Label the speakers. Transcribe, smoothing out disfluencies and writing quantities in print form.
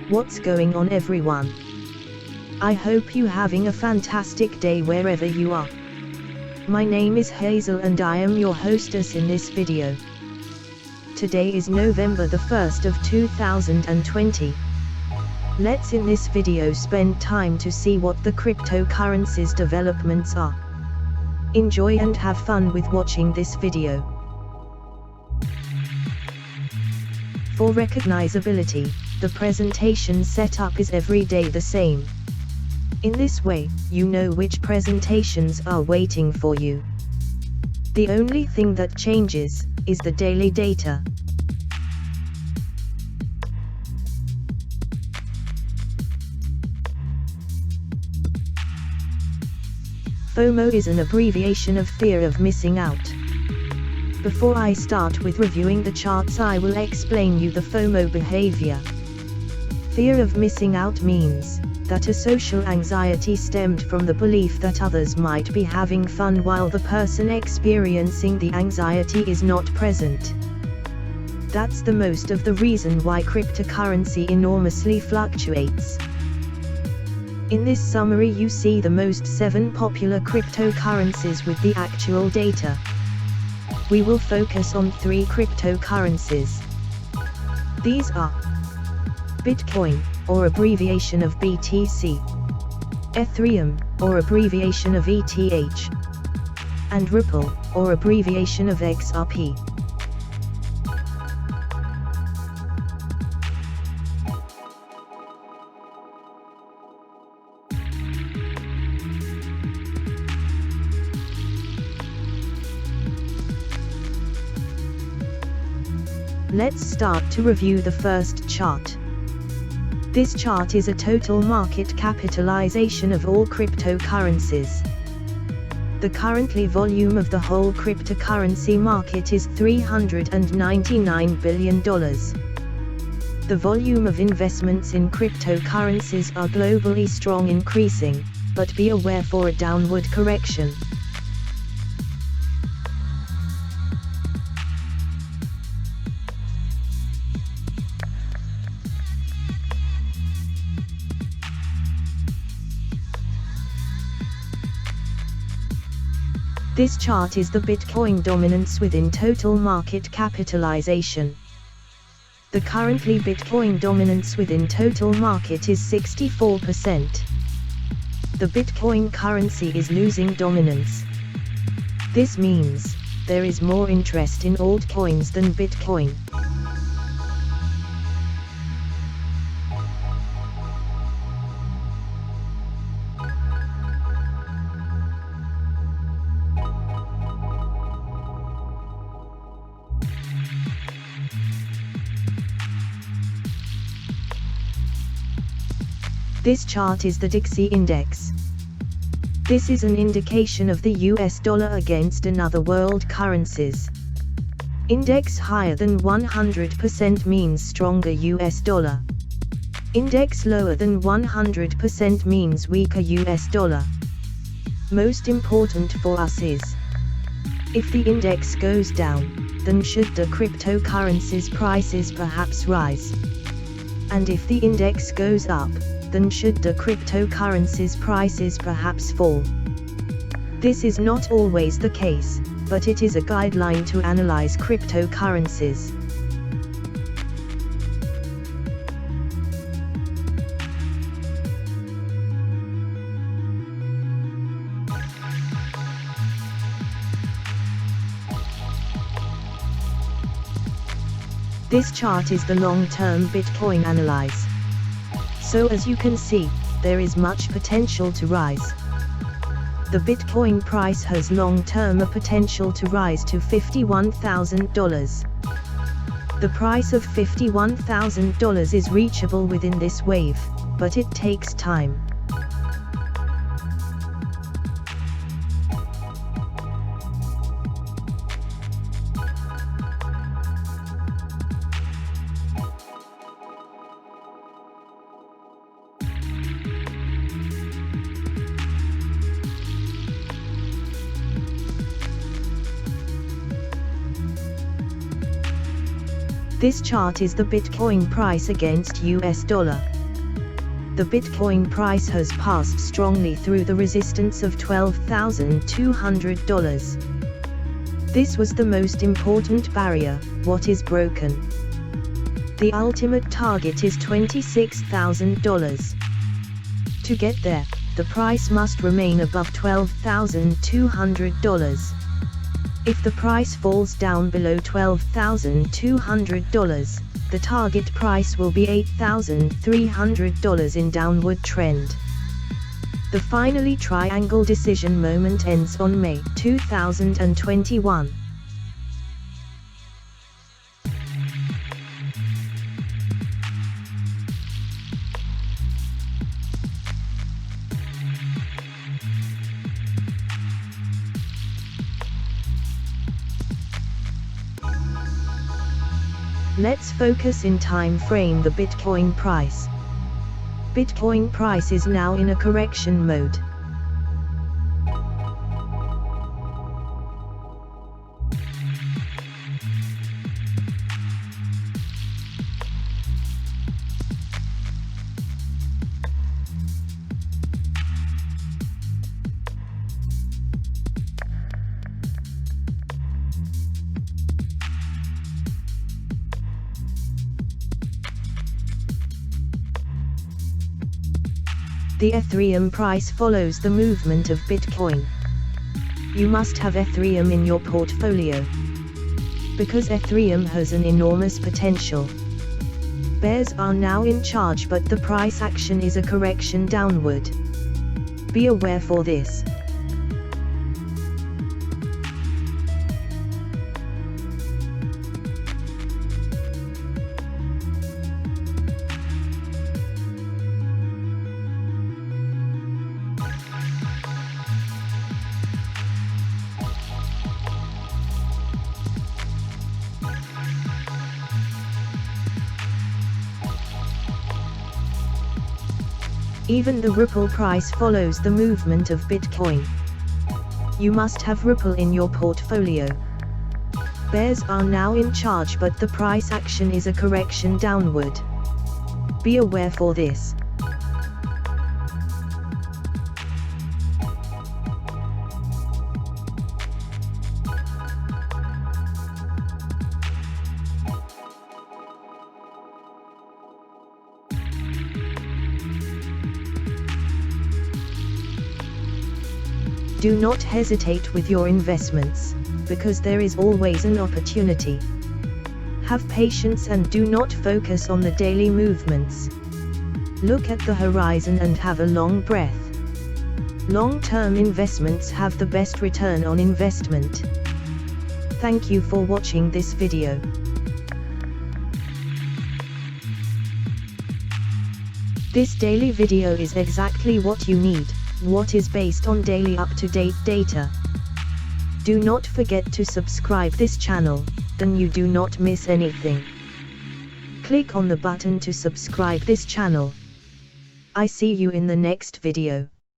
Speaker 1: What's going on, everyone? I hope you having a fantastic day wherever you are. My name is Hazel and I am your hostess in this video. Today is November the 1st of 2020. Let's in this video spend time to see what the cryptocurrencies developments are. Enjoy and have fun with watching this video. For recognizability, the presentation setup is every day the same. In this way, you know which presentations are waiting for you. The only thing that changes is the daily data. FOMO is an abbreviation of fear of missing out. Before I start with reviewing the charts, I will explain you the FOMO behavior. Fear of missing out means that a social anxiety stemmed from the belief that others might be having fun while the person experiencing the anxiety is not present. That's the most of the reason why cryptocurrency enormously fluctuates. In this summary you see the most 7 popular cryptocurrencies with the actual data. We will focus on 3 cryptocurrencies. These are Bitcoin, or abbreviation of BTC, Ethereum, or abbreviation of ETH, and Ripple, or abbreviation of XRP. Let's start to review the first chart. This chart is a total market capitalization of all cryptocurrencies. The currently volume of the whole cryptocurrency market is $399 billion. The volume of investments in cryptocurrencies are globally strong increasing, but be aware for a downward correction. This chart is the Bitcoin dominance within total market capitalization. The currently Bitcoin dominance within total market is 64%. The Bitcoin currency is losing dominance. This means there is more interest in altcoins than Bitcoin. This chart is the Dixie Index. This is an indication of the US dollar against another world currencies. Index higher than 100% means stronger US dollar. Index lower than 100% means weaker US dollar. Most important for us is, if the index goes down, then should the cryptocurrencies prices perhaps rise? And if the index goes up, then should the cryptocurrencies prices perhaps fall? This is not always the case, but it is a guideline to analyze cryptocurrencies. This chart is the long-term Bitcoin analyze. So as you can see, there is much potential to rise. The Bitcoin price has long-term a potential to rise to $51,000. The price of $51,000 is reachable within this wave, but it takes time. This chart is the Bitcoin price against US dollar. The Bitcoin price has passed strongly through the resistance of $12,200. This was the most important barrier. What is broken? The ultimate target is $26,000. To get there, the price must remain above $12,200. If the price falls down below $12,200, the target price will be $8,300 in downward trend. The finally triangle decision moment ends on May 2021. Let's focus in time frame the Bitcoin price. Bitcoin price is now in a correction mode. The Ethereum price follows the movement of Bitcoin. You must have Ethereum in your portfolio, because Ethereum has an enormous potential. Bears are now in charge, but the price action is a correction downward. Be aware for this. Even the Ripple price follows the movement of Bitcoin. You must have Ripple in your portfolio. Bears are now in charge, but the price action is a correction downward. Be aware for this. Do not hesitate with your investments, because there is always an opportunity. Have patience and do not focus on the daily movements. Look at the horizon and have a long breath. Long-term investments have the best return on investment. Thank you for watching this video. This daily video is exactly what you need. What is based on daily up-to-date data. Do not forget to subscribe this channel, then you do not miss anything. Click on the button to subscribe this channel. I see you in the next video.